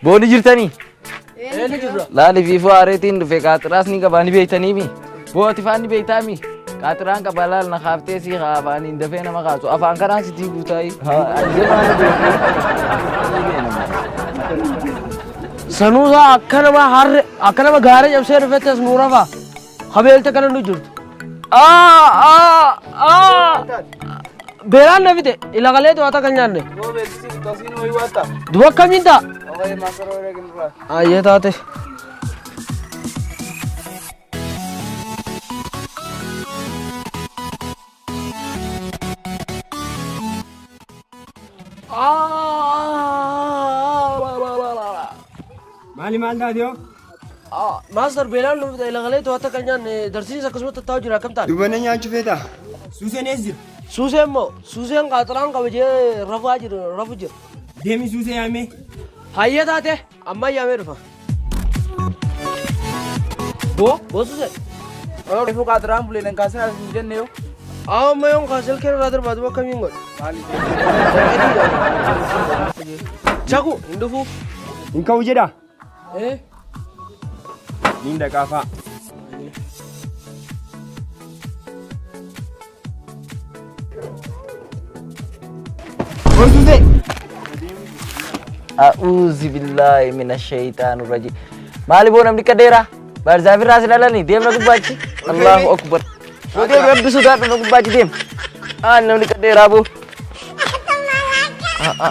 Booni jirtanii? Ni jirra. Laali fi faareetiin dhufe qaxiraas ni qabaa ni beeytaniimi. Booti faan ni beeytaami. Qaxiraan qaba laal na kaaftee si afaaniin dafee nama kaasu. Afaan kanaan sitii guutaayi. Sanuusaa akka nama gaara cabsee dhufettes nuurafa. Qabeelte kana nu jirtu. Beeraan na fite ilagalee to'ata kan nyaanne. Duba akkamiin ta'a? Ayyee taate. maal taatee? Maastar beelaan nu fite ilagalee to'ata kan nyaanne darsiis akkasuma tattaa'u jira akkam taate? Dubbana nyaachuu feeta? Suuseen ees jira? Suuseen moo suuseen qaxiraan qabajee rafu jira. Deemi suusee yaamee? Hayyee taate amma yaamee dhufa. Boo suusee? Reefu qaxiraan buleen kaasee as hin jenne yoo. Amma yoon kaasel kee irraa darbaatu akkamiin godhe? Chaku hin dhufu. Hin ka'u jedha? Eh? Niin dhaqaa fa'a. Suusee! A'uuzi billaahi mina shayitaanu rajim. Maali boo namni qadeera? Baarzaafii irraa si dhalanii deemna gubbaachi. Allahu akbar. Yoo deemu eebbisu gaadhu na gubbaachi deema. Namni qadeeraa boo.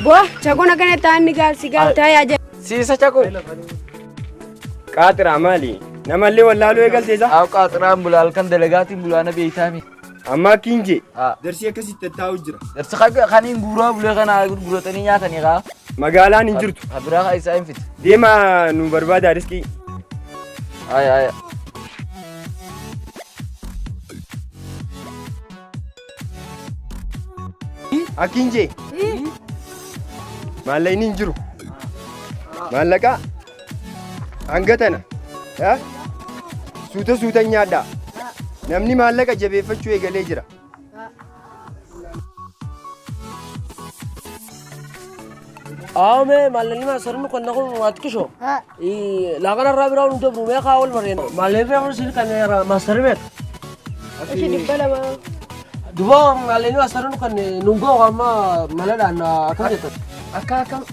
Boo chakuun akkana taa'anii gaafsi gaaftaa yaa Siisa chaku. Qaxiraa maali? Namallee wallaaluu eegalteessa? Qaxiraan bulaa halkan dalagaatiin bulaana beeytaami. Amma kiinje darsii akkasitti taa'u jira. Darsi kaniin guuraa bulee kana gurguratanii nyaatanii kaa. Magaalaan hin jirtu. Biraa kaa isaa hin fite. Deema nu barbaada riskii. Aya. Akiinje maallaqni hin jiru. Maallaqa hanga tana suuta nyaadhaa. Namni maallaqa jabeeffachuu eegalee jira. Aame maallaqni maasarni kan naqu waati kisho. Laaqana irraa biraa hundi dabru meeqaa ol mareen. Maallaqni kun sirri kan maasarri meeqa. Ashi dhibba lama. Duba maallaqni maasarri kan nungoo amma maladhaan akkam jettan.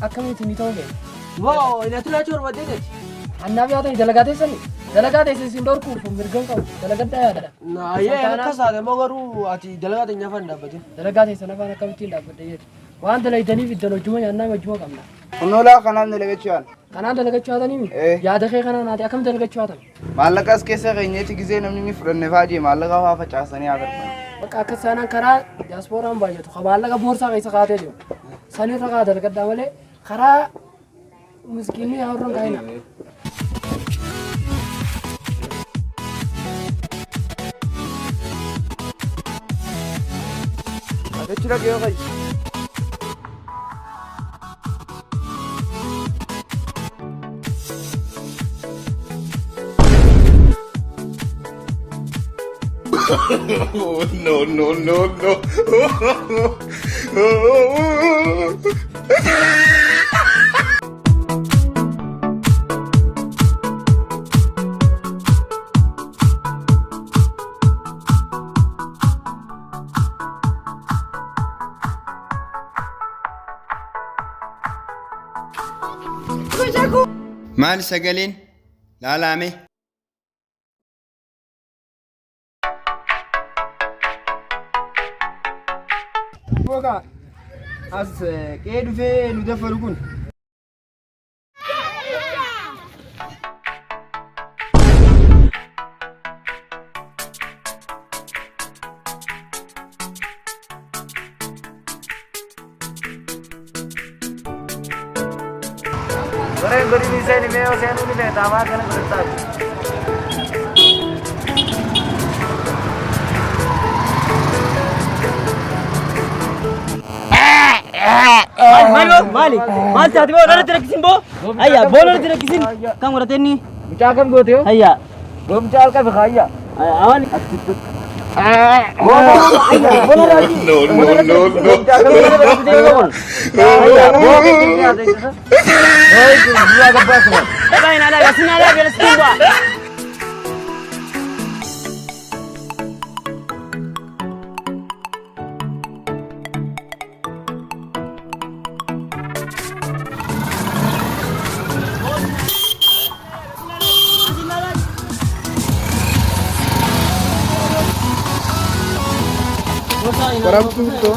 Akkamitti ni ta'u ga'e? Duba inatti laachuu barbaadee jechi. Annaaf yaa ta'e dalagaa teessanii? Dalagaa teessan isin dhorkuuf mirgan qabu. Dalagaddaa yaadadha. Ayyee akkas taate immoo garuu ati dalagaa teenya afaan dhaabbatin. Dalagaa teessan afaan akkamittiin dhaabbadhe jedhu. Waan dalaydaniif iddoon hojjuma nyaannaa hojjuma qabna. Kunnolaa kanaan dalagachuu yaala. Kanaan dalagachuu haatanii yaada kee kanaan haati akkam dalagachuu haatan? Maallaqas keessa keenyeetti gizee namni ni fudhanne faajee maallaqa faa facaasanii agartan. Bakka akka isaanaan karaa diyaaspooraan baay'atu. Maallaqa boorsaa keessa kaatee jiru. Sanirra kaa dalagaddaa malee karaa miskiinni yaa warraan kaa'ina. Jechuudha yoo qabu. No. Maal sagaleen? Laalaame? Boga as qe'ee dhufee nu dafaru kun. Goreng gori ni saya ni meo saya ni meo tawa kana berita. Mali taati boo dara tira kisin boo. Ayya boo dara tira kisin. Kamu raten ni. Bicara kan gue tu. Ayya. Belum bicara kan berkaya. Awal. Waraabtuun too.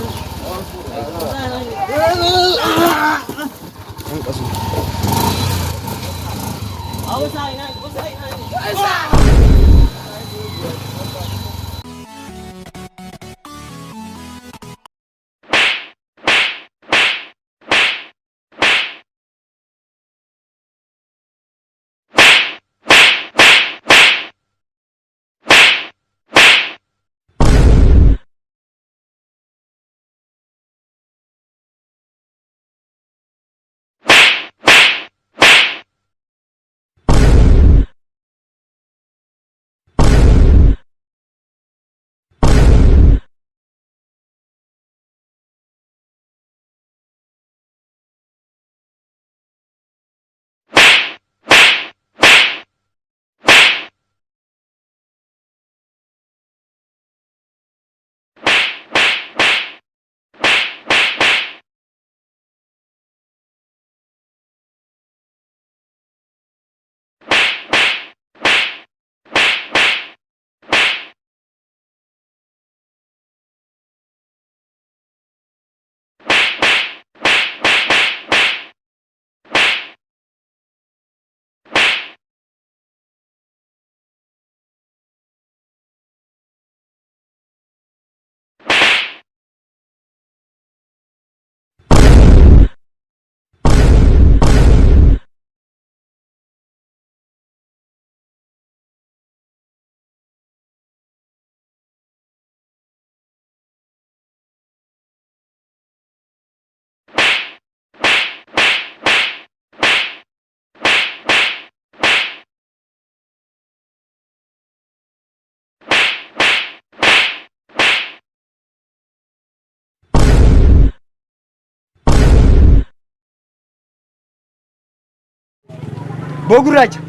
Boo gurraacha.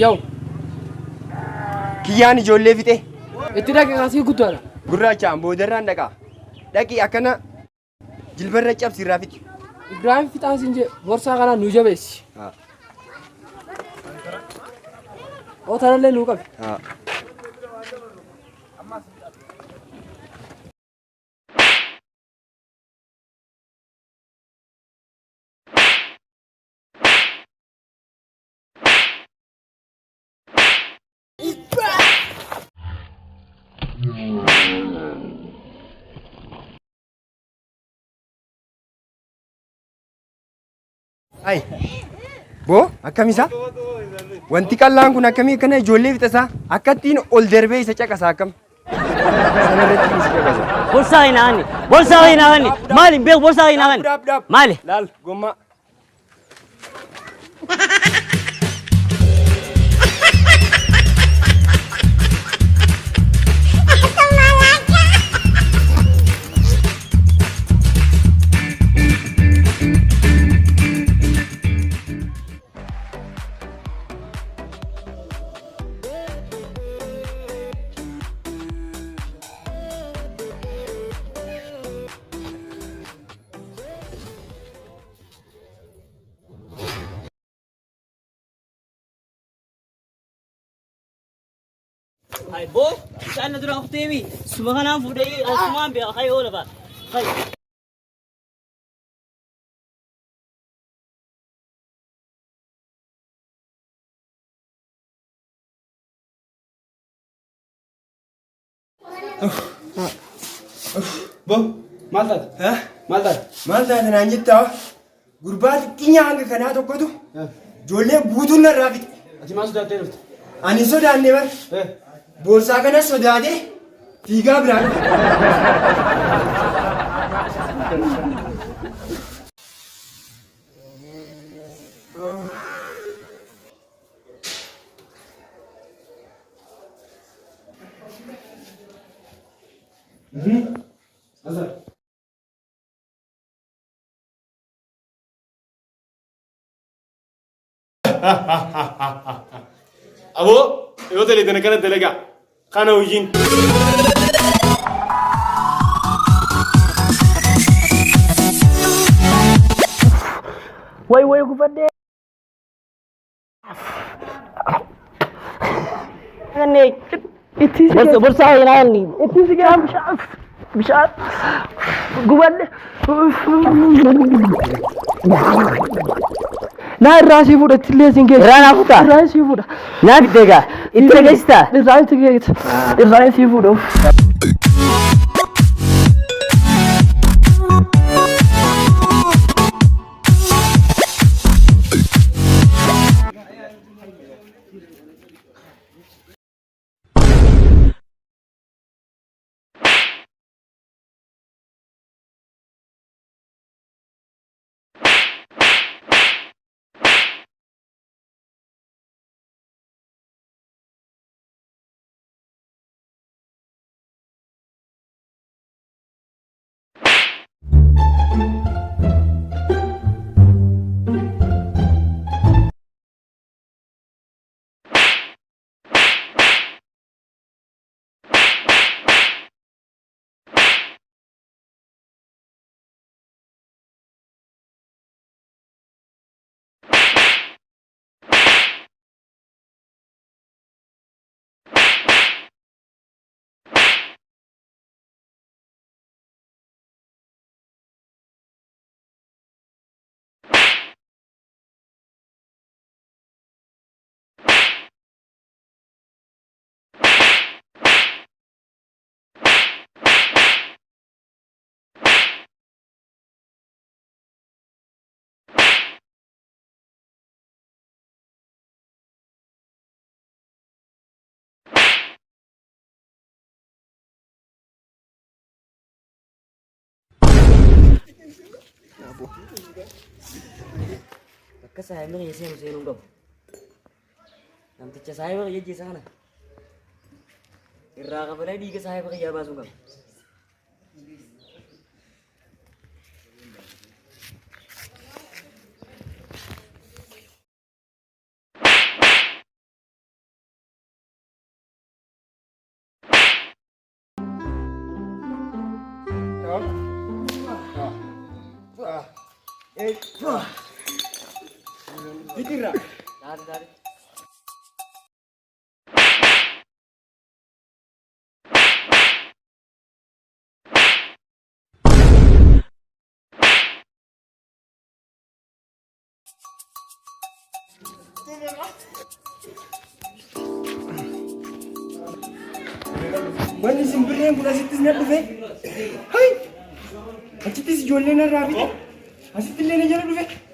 Yoo Kiyyaan ijoollee fixee. itti dhaqe kaasii guddaadha. Gurraachaan boodarraan dhaqaa. Dhaqii akkana jilbarra cabsirraa fixi. Ibraahim fixaan siin jee borsaa kanaan nu jabeessi. Ootanallee nuu qabi. Ay, boo akkamisaa? Wanti qallaan kun akkamii akkana ijoollee fixasaa akkattiin ol darbee isa caqasaa akkam? Sanarratti isa caqasa. Borsaa hinaani, borsaa hinaani. Maali beeku borsaa hinaani? Maali? Laal gommaa. Ay bo, sana dura ako TV. Sumahan fude sumahan be kay ola ba. Kay. Bo, maal taate? Maal taate? Maal taate naan jettaa? Gurbaa xiqqii hanga kanaa tokkotu ijoollee guutuun narraa fixe. Ati maal sodaattee dhufte? Ani sodaanne bara. Boorsaa kana sodaatee fiigaa biraa dhufe. Abo, yoo ta'e dana kana dalagaa kana hojiin. Way gufadde. Anne borsa inaani. Itti sigaa bishaan gubadde. Na irraa sii fudhatti illee siin geessa. Irraa naa fuudha. Irraa sii fudha. Naa fiddeegaa. Itti geessita. Irraa itti geessa. Irraa sii fudhu. Bakka saayimee keessee museenuu qabu. Namticha saayimee jejjeessa kana irraa qabalee dhiiga saayimee qayyaa baasuu qaba. Bitirra. Dari. Wanni simbirreen kun asittis na dhufe. Hai! Achittis ijoolleen irraa bite. Asitti illee na jala dhufe.